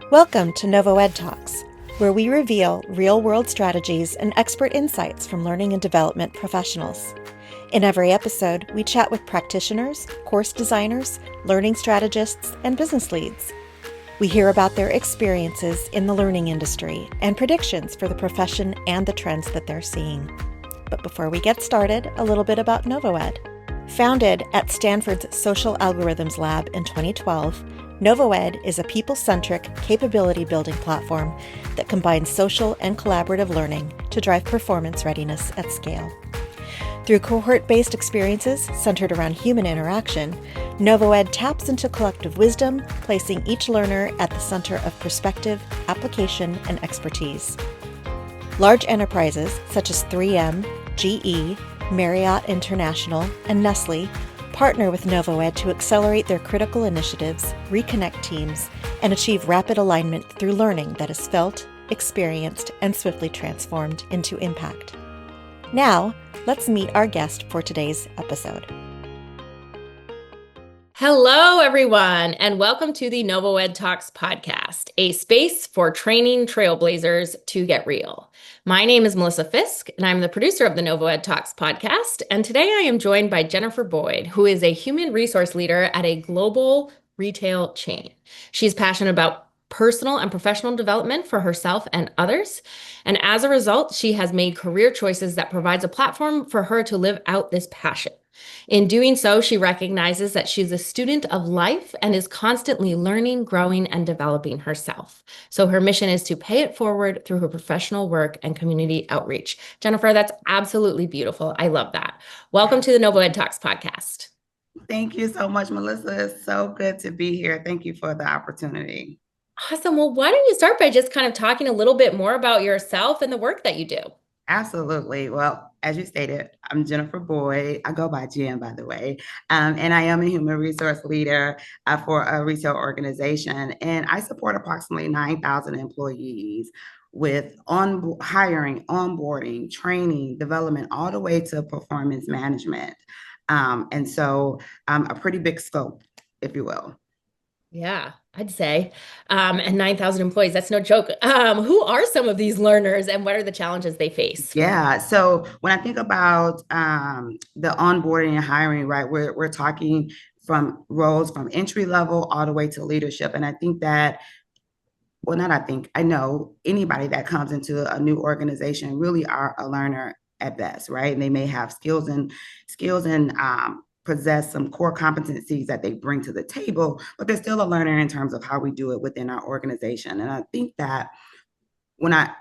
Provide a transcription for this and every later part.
Welcome to NovoEDTalks, where we reveal real-world strategies and expert insights from learning and development professionals. In every episode, we chat with practitioners, course designers, learning strategists, and business leads. We hear about their experiences in the learning industry and predictions for the profession and the trends that they're seeing. But before we get started, a little bit about NovoEd. Founded at Stanford's Social Algorithms Lab in 2012, NovoEd is a people-centric, capability-building platform that combines social and collaborative learning to drive performance readiness at scale. Through cohort-based experiences centered around human interaction, NovoEd taps into collective wisdom, placing each learner at the center of perspective, application, and expertise. Large enterprises such as 3M, GE, Marriott International, and Nestle partner with NovoEd to accelerate their critical initiatives, reconnect teams, and achieve rapid alignment through learning that is felt, experienced, and swiftly transformed into impact. Now, let's meet our guest for today's episode. Hello, everyone, and welcome to the NovoEDTalks podcast, a space for training trailblazers to get real. My name is Melissa Fisk, and I'm the producer of the NovoEDTalks podcast. And today I am joined by Jennifer Boyd, who is a human resource leader at a global retail chain. She's passionate about personal and professional development for herself and others. And as a result, she has made career choices that provides a platform for her to live out this passion. In doing so, she recognizes that she's a student of life and is constantly learning, growing, and developing herself. So her mission is to pay it forward through her professional work and community outreach. Jennifer, that's absolutely beautiful. I love that. Welcome to the NovoEDTalks podcast. Thank you so much, Melissa. It's so good to be here. Thank you for the opportunity. Awesome. Well, why don't you start by just kind of talking a little bit more about yourself and the work that you do? Absolutely. Well, as you stated, I'm Jennifer Boyd. I go by Jen, by the way, and I am a human resource leader for a retail organization, and I support approximately 9,000 employees with hiring, onboarding, training, development, all the way to performance management. And so a pretty big scope, if you will. Yeah, I'd say. And 9,000 employees, that's no joke. Who are some of these learners and what are the challenges they face? Yeah. So when I think about the onboarding and hiring, right, we're talking from roles from entry level all the way to leadership. And I think that, well, not I think, I know anybody that comes into a new organization really are a learner at best, right? And they may have skills and possess some core competencies that they bring to the table, but they're still a learner in terms of how we do it within our organization. And I think that when I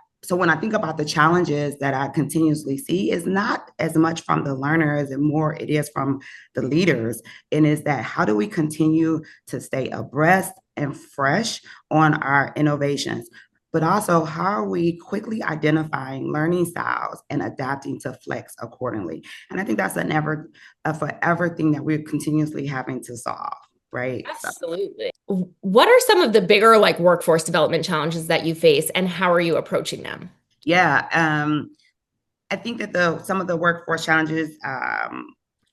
think about the challenges that I continuously see, is not as much from the learners and more it is from the leaders. And is that how do we continue to stay abreast and fresh on our innovations? But also, how are we quickly identifying learning styles and adapting to flex accordingly? And I think that's a forever thing that we're continuously having to solve, right? Absolutely. What are some of the bigger workforce development challenges that you face and how are you approaching them? Yeah, I think that some of the workforce challenges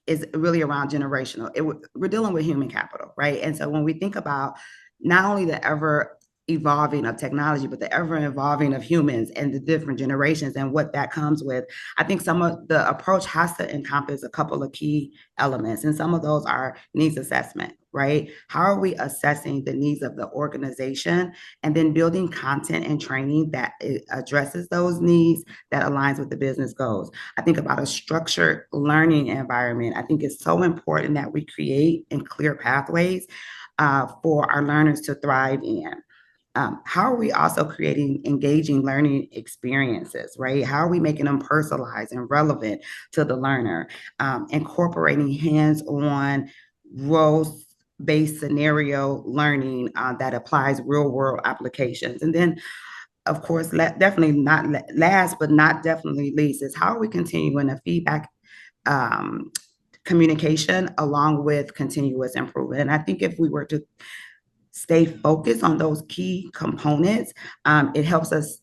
is really around generational. We're dealing with human capital, right? And so when we think about not only the ever evolving of technology, but the ever evolving of humans and the different generations and what that comes with, I think some of the approach has to encompass a couple of key elements. And some of those are needs assessment, right? How are we assessing the needs of the organization and then building content and training that addresses those needs, that aligns with the business goals? I think about a structured learning environment. I think it's so important that we create and clear pathways for our learners to thrive in. How are we also creating engaging learning experiences, right? How are we making them personalized and relevant to the learner? Incorporating hands-on role-based scenario learning that applies real-world applications. And then, of course, definitely not last, but not definitely least, is how are we continuing a feedback communication along with continuous improvement? And I think if we were to stay focused on those key components, it helps us.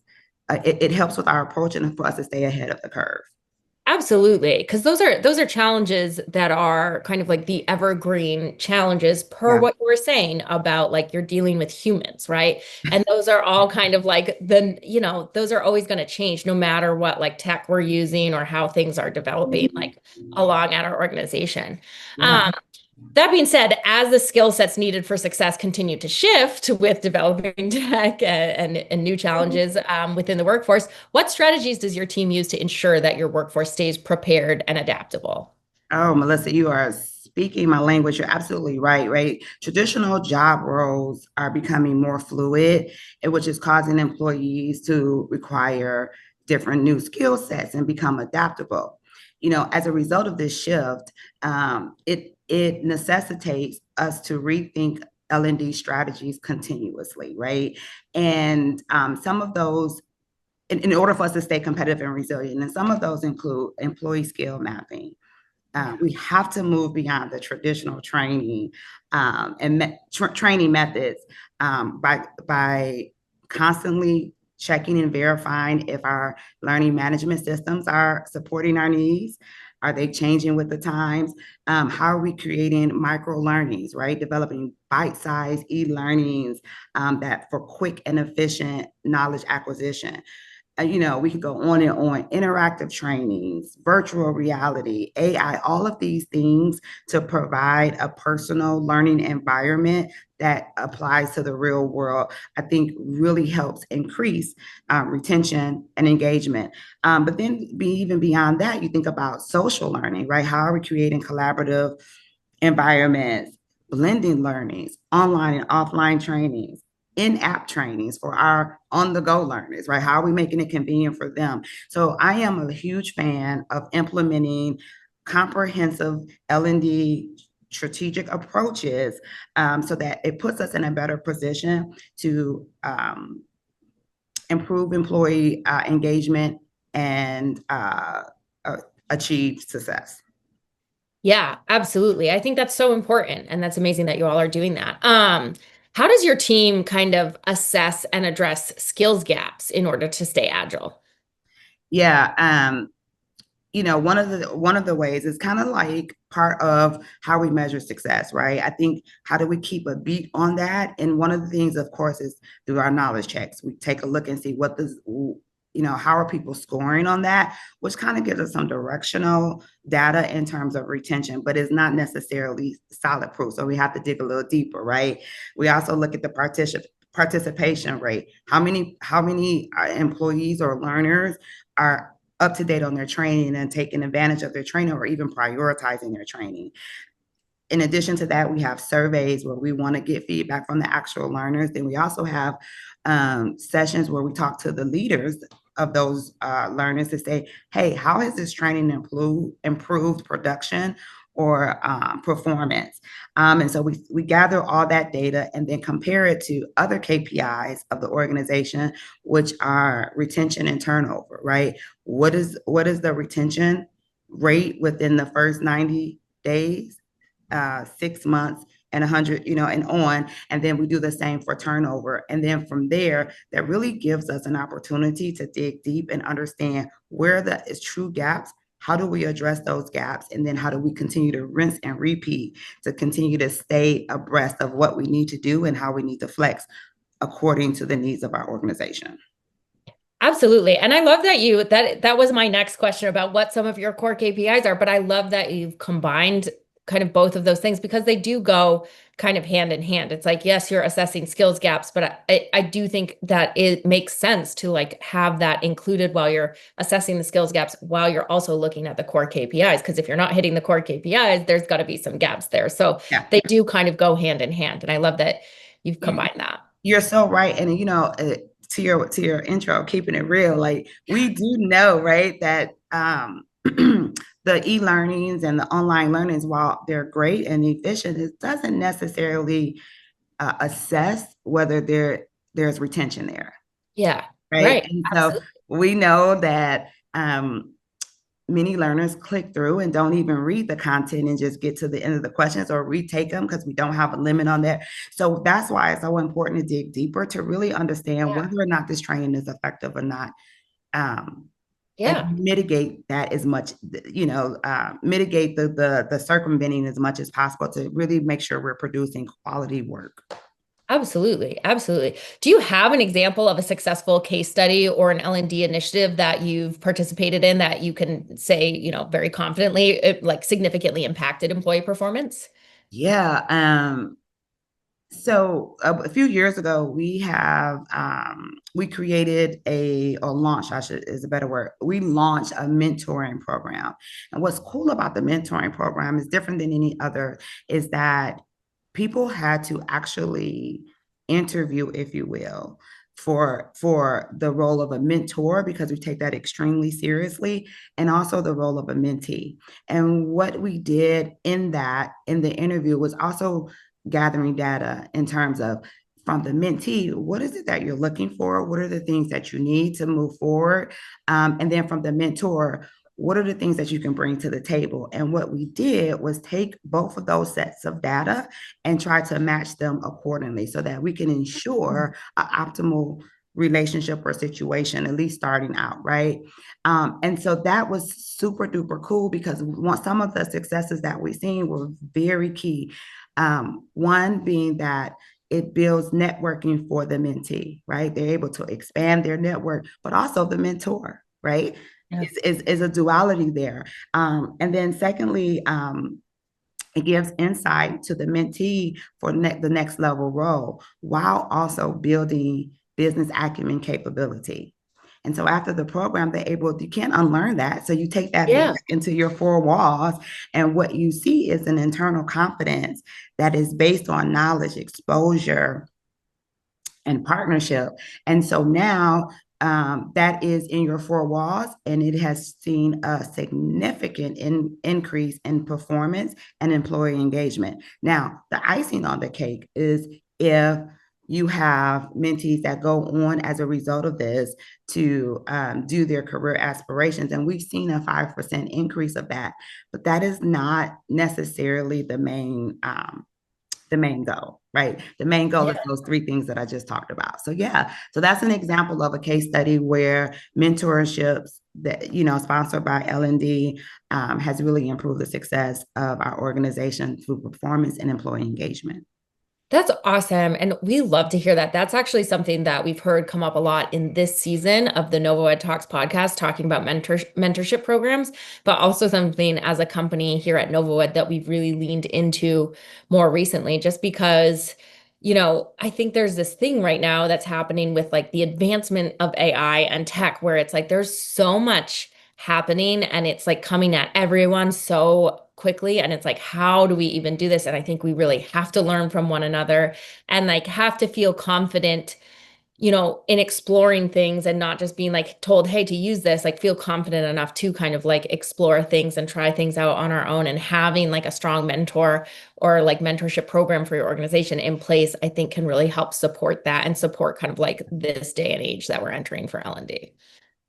It helps with our approach and for us to stay ahead of the curve. Absolutely, because those are challenges that are kind of like the evergreen challenges per Yeah. what you were saying about like you're dealing with humans, right? And those are all kind of like those are always going to change no matter what like tech we're using or how things are developing like along at our organization. Yeah. Um, that being said, as the skill sets needed for success continue to shift with developing tech and new challenges within the workforce, what strategies does your team use to ensure that your workforce stays prepared and adaptable? Oh, Melissa, you are speaking my language. You're absolutely right, right? Traditional job roles are becoming more fluid, which is causing employees to require different new skill sets and become adaptable. As a result of this shift, it necessitates us to rethink L&D strategies continuously, right? And some of those in order for us to stay competitive and resilient. And some of those include employee skill mapping. We have to move beyond the traditional training and training methods by constantly checking and verifying if our learning management systems are supporting our needs. Are they changing with the times? How are we creating micro learnings, right? Developing bite-sized e-learnings that for quick and efficient knowledge acquisition. We could go on and on, interactive trainings, virtual reality, AI, all of these things to provide a personal learning environment that applies to the real world, I think really helps increase retention and engagement. But then even beyond that, you think about social learning, right? How are we creating collaborative environments, blending learnings, online and offline trainings, in-app trainings for our on-the-go learners, right? How are we making it convenient for them? So I am a huge fan of implementing comprehensive L&D strategic approaches so that it puts us in a better position to improve employee engagement and achieve success. Yeah, absolutely. I think that's so important, and that's amazing that you all are doing that. How does your team kind of assess and address skills gaps in order to stay agile? Yeah, one of the ways is kind of like part of how we measure success, right? I think how do we keep a beat on that? And one of the things, of course, is through our knowledge checks. We take a look and see how are people scoring on that, which kind of gives us some directional data in terms of retention, but it's not necessarily solid proof. So we have to dig a little deeper, right? We also look at the participation rate. How many employees or learners are up to date on their training and taking advantage of their training or even prioritizing their training. In addition to that, we have surveys where we want to get feedback from the actual learners. Then we also have sessions where we talk to the leaders of those learners to say, hey, how has this training improved production or performance? And so we gather all that data and then compare it to other KPIs of the organization, which are retention and turnover, right? What is the retention rate within the first 90 days, 6 months, and 100, and on. And then we do the same for turnover. And then from there, that really gives us an opportunity to dig deep and understand where the is true gaps. How do we address those gaps? And then how do we continue to rinse and repeat to continue to stay abreast of what we need to do and how we need to flex according to the needs of our organization? Absolutely. And I love that was my next question about what some of your core KPIs are, but I love that you've combined kind of both of those things because they do go kind of hand in hand. It's like, yes, you're assessing skills gaps, but I do think that it makes sense to like have that included while you're assessing the skills gaps while you're also looking at the core KPIs. Because if you're not hitting the core KPIs, there's got to be some gaps there. So Yeah. they do kind of go hand in hand. And I love that you've combined that. You're so right. And to your intro, keeping it real, like we do know, right, that the e-learnings and the online learnings, while they're great and efficient, it doesn't necessarily assess whether there's retention there, Yeah, right? right. And so Absolutely. we know that many learners click through and don't even read the content and just get to the end of the questions or retake them because we don't have a limit on that. So that's why it's so important to dig deeper to really understand Yeah. whether or not this training is effective or not. and Yeah. mitigate that as much, mitigate the circumventing as much as possible to really make sure we're producing quality work. Absolutely. Absolutely. Do you have an example of a successful case study or an L&D initiative that you've participated in that you can say, very confidently, it like significantly impacted employee performance? Yeah. So a few years ago, we created or launched, I should is a better word. We launched a mentoring program. And what's cool about the mentoring program is different than any other, is that people had to actually interview, if you will, for the role of a mentor, because we take that extremely seriously, and also the role of a mentee. And what we did in the interview was also gathering data in terms of, from the mentee, what is it that you're looking for? What are the things that you need to move forward? And then from the mentor, what are the things that you can bring to the table? And what we did was take both of those sets of data and try to match them accordingly so that we can ensure an optimal relationship or situation, at least starting out, right? And so that was super duper cool, because some of the successes that we've seen were very key. One being that it builds networking for the mentee, right? They're able to expand their network, but also the mentor, right? Yeah. Is a duality there. And then secondly, it gives insight to the mentee for the next level role, while also building business acumen capability. And so after the program, you can't unlearn that. So you take that back Yeah. into your four walls, and what you see is an internal confidence that is based on knowledge, exposure, and partnership. And so now that is in your four walls, and it has seen a significant increase in performance and employee engagement. Now, the icing on the cake is if you have mentees that go on as a result of this to do their career aspirations. And we've seen a 5% increase of that, but that is not necessarily the main goal, right? The main goal is those three things that I just talked about. So yeah, so that's an example of a case study where mentorships that, sponsored by L&D, has really improved the success of our organization through performance and employee engagement. That's awesome. And we love to hear that. That's actually something that we've heard come up a lot in this season of the NovoEDTalks podcast, talking about mentorship programs, but also something as a company here at NovoEd that we've really leaned into more recently, just because, I think there's this thing right now that's happening with like the advancement of AI and tech, where it's like there's so much happening and it's like coming at everyone so quickly, and it's like, how do we even do this? And I think we really have to learn from one another and like have to feel confident, in exploring things and not just being like told, hey, to use this, like feel confident enough to kind of like explore things and try things out on our own. And having like a strong mentor or like mentorship program for your organization in place, I think can really help support that and support kind of like this day and age that we're entering for L&D.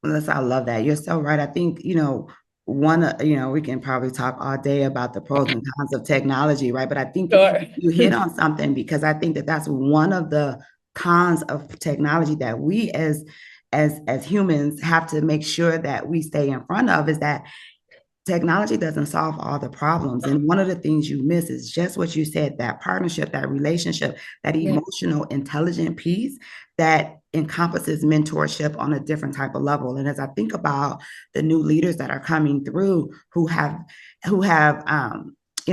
Melissa, I love that. You're so right. I think, we can probably talk all day about the pros and cons of technology, right? But I think Sure. you hit on something, because I think that that's one of the cons of technology that we as humans have to make sure that we stay in front of, is that technology doesn't solve all the problems. And one of the things you miss is just what you said, that partnership, that relationship, that Yeah. emotional, intelligent piece that encompasses mentorship on a different type of level. And as I think about the new leaders that are coming through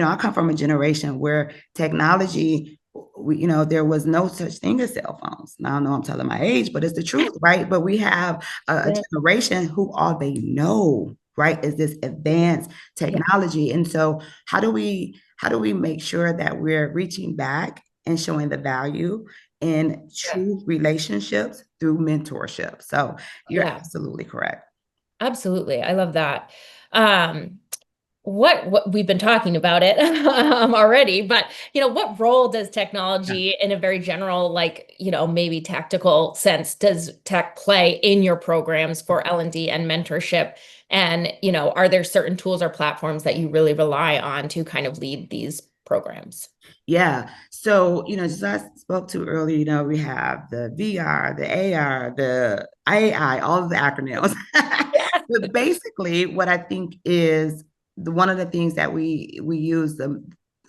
I come from a generation where technology, there was no such thing as cell phones. Now I know I'm telling my age, but it's the truth, right? But we have a Yeah. generation who all they know, right, is this advanced Yeah. technology. And so how do we make sure that we're reaching back and showing the value in Yeah. true relationships through mentorship? So you're Yeah. absolutely correct. Absolutely. I love that. Um, what we've been talking about it already, but what role does Yeah. technology in a very general, like, maybe tactical sense, does tech play in your programs for L&D and mentorship? And, are there certain tools or platforms that you really rely on to kind of lead these programs? Yeah. So, just as I spoke to earlier, we have the VR, the AR, the AI, all of the acronyms. But basically, what I think is one of the things that we use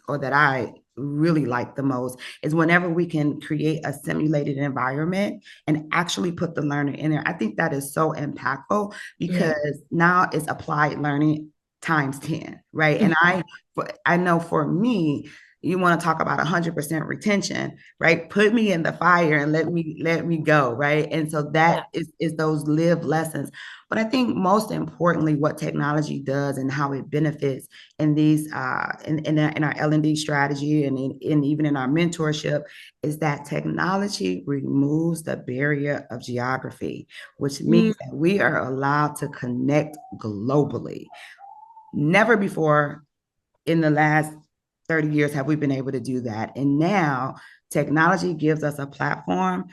or that I really like the most is whenever we can create a simulated environment and actually put the learner in there. I think that is so impactful Yeah. because now it's applied learning times 10, right? And Mhm. I know for me, you want to talk about 100% retention, right? Put me in the fire and let me go, right? And so Yeah. that is those lived lessons. But I think most importantly, what technology does and how it benefits in these in our L&D strategy and even in our mentorship is that technology removes the barrier of geography, which Mm. means that we are allowed to connect globally. Never before in the last 30 years have we been able to do that. And now technology gives us a platform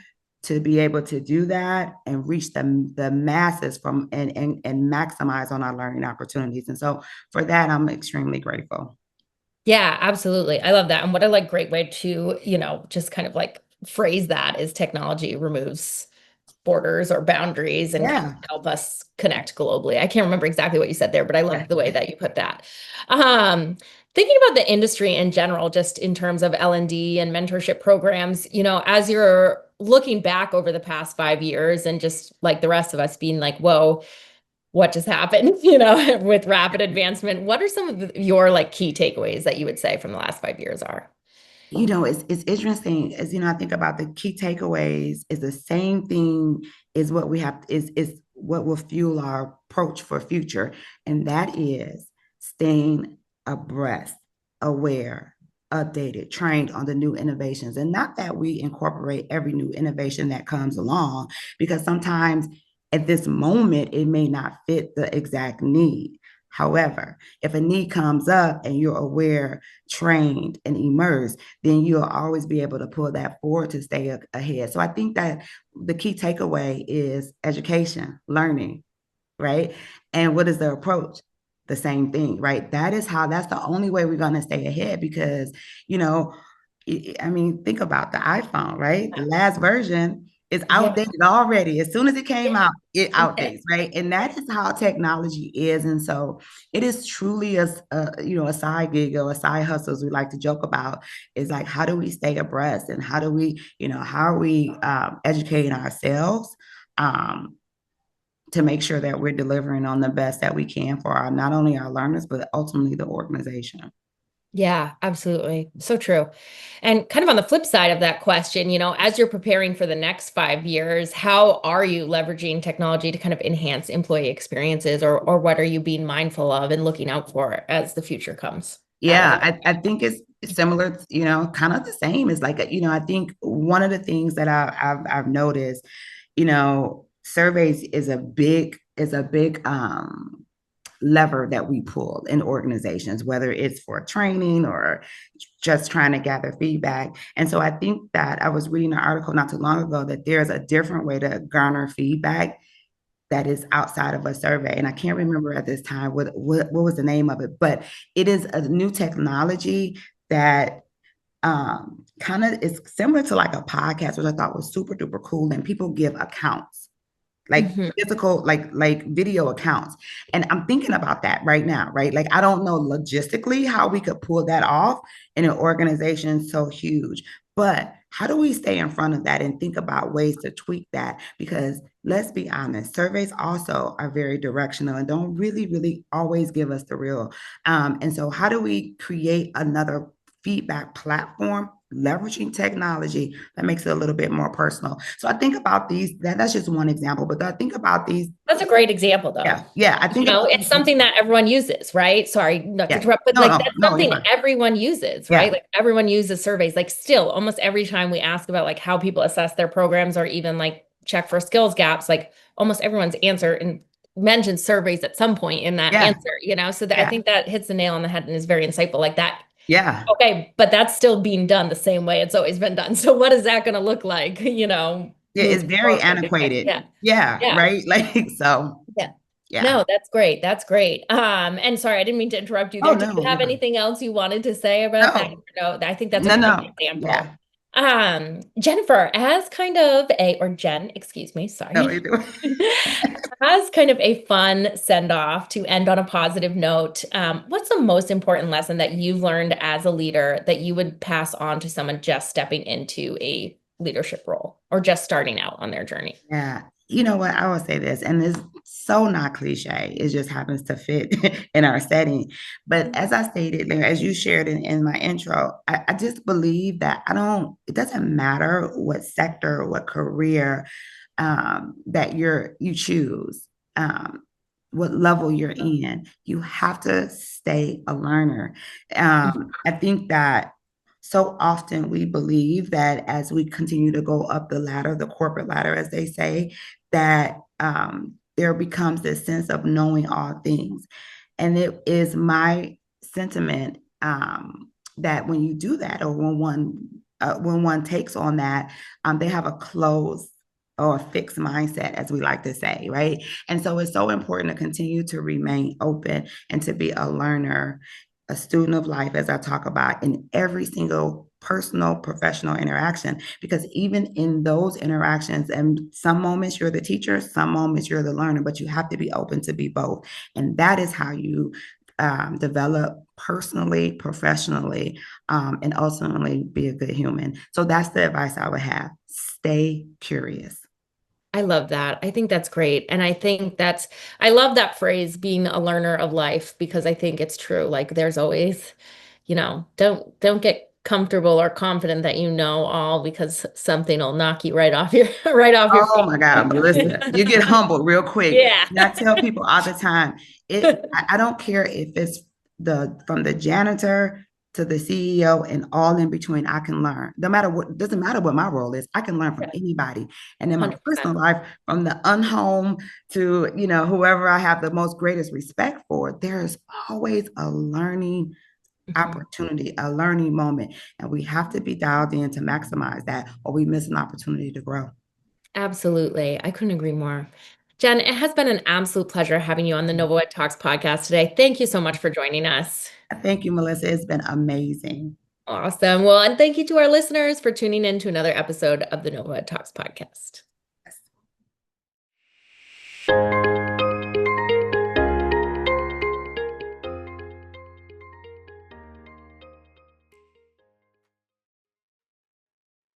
to be able to do that and reach the masses from and maximize on our learning opportunities. And so for that, I'm extremely grateful. Yeah, absolutely. I love that. And what a like great way to, just kind of like phrase that is technology removes borders or boundaries and can Yeah. help us connect globally. I can't remember exactly what you said there, but I Yeah. love the way that you put that. Thinking about the industry in general, just in terms of L&D and mentorship programs, as you're looking back over the past 5 years and just like the rest of us being like, whoa, what just happened, with rapid advancement, what are some of your like key takeaways that you would say from the last 5 years are? It's interesting as I think about the key takeaways is the same thing is what we have is what will fuel our approach for future, and that is staying abreast, aware, updated, trained on the new innovations, and not that we incorporate every new innovation that comes along, because sometimes at this moment it may not fit the exact need. However, if a need comes up and you're aware, trained, and immersed, then you'll always be able to pull that forward to stay ahead. So I think that the key takeaway is education, learning, right? And what is the approach? The same thing, right? That's the only way we're going to stay ahead because, you know, I mean, think about the iPhone, right? The last version is Yeah. outdated already. As soon as it came Yeah. out, it outdates, right? And that is how technology is. And so it is truly a side gig or a side hustle, as we like to joke about, is like, how do we stay abreast and how are we educating ourselves? To make sure that we're delivering on the best that we can for our not only our learners, but ultimately the organization. Yeah, absolutely. So true. And kind of on the flip side of that question, as you're preparing for the next 5 years, how are you leveraging technology to kind of enhance employee experiences or what are you being mindful of and looking out for as the future comes at us? Yeah, I think it's similar, kind of the same. It's like, I think one of the things that I've noticed, surveys is a big lever that we pull in organizations, whether it's for training or just trying to gather feedback. And so I think that I was reading an article not too long ago that there's a different way to garner feedback that is outside of a survey. And I can't remember at this time what was the name of it, but it is a new technology that kind of is similar to like a podcast, which I thought was super duper cool. And people give accounts like Mhm. physical, like video accounts. And I'm thinking about that right now, right? Like, I don't know logistically how we could pull that off in an organization so huge, but how do we stay in front of that and think about ways to tweak that? Because let's be honest, surveys also are very directional and don't really, really always give us the real. And so how do we create another feedback platform leveraging technology that makes it a little bit more personal? So I think about that's just one example, but I think about these. That's a great example, though. Yeah, I think about It's something that everyone uses, right? Sorry, not to yeah. interrupt, but No, like no, that's no, you're something fine. everyone uses, right? Yeah, Like everyone uses surveys. Like still, almost every time we ask about like how people assess their programs or even like check for skills gaps, like almost everyone's answer and mentions surveys at some point in that yeah, answer. So that I yeah, think that hits the nail on the head and is very insightful. Like that. yeah. Okay, but that's still being done the same way it's always been done. So what is that going to look like, Yeah, it's moving very forward? antiquated. Yeah. Yeah, Yeah. right. Like so. Yeah. Yeah. No, that's great. That's great. And sorry, I didn't mean to interrupt you Oh there. Did you no, have you're fine. anything else you wanted to say about that? No, No, I think that's a no, great no. Yeah. example. Jennifer, as kind of a, or Jen, excuse me, No, sorry. either way. As kind of a fun send off to end on a positive note, what's the most important lesson that you've learned as a leader that you would pass on to someone just stepping into a leadership role or just starting out on their journey? Yeah. You know what? I will say this, and it's so not cliche. It just happens to fit in our setting. But as I stated, like, as you shared in my intro, I just believe that it doesn't matter what sector, what career that you choose, what level you're in, you have to stay a learner. I think that so often we believe that as we continue to go up the ladder, the corporate ladder, as they say, that there becomes this sense of knowing all things. And it is my sentiment that when you do that, or when one takes on that, they have a closed or a fixed mindset, as we like to say, right? And so it's so important to continue to remain open and to be a learner, a student of life, as I talk about in every single personal, professional interaction, because even in those interactions, and some moments you're the teacher, some moments you're the learner, but you have to be open to be both. And that is how you develop personally, professionally, and ultimately be a good human. So that's the advice I would have. Stay curious. I love that. I think that's great. And I love that phrase, being a learner of life, because I think it's true. Like there's always, don't get comfortable or confident that you know all because something will knock you right off your right off your Oh feet. my God, Melissa, you get humbled real quick. Yeah. And I tell people all the time, I don't care if it's from the janitor to the CEO and all in between, I can learn. No matter what, doesn't matter what my role is, I can learn from anybody. And in my 100%. personal life, from the unhome to, whoever I have the most greatest respect for, there's always a learning opportunity, a learning moment. And we have to be dialed in to maximize that, or we miss an opportunity to grow. Absolutely. I couldn't agree more. Jen, it has been an absolute pleasure having you on the NovoEDTalks podcast today. Thank you so much for joining us. Thank you, Melissa. It's been amazing. Awesome. Well, and thank you to our listeners for tuning in to another episode of the NovoEDTalks podcast. Yes.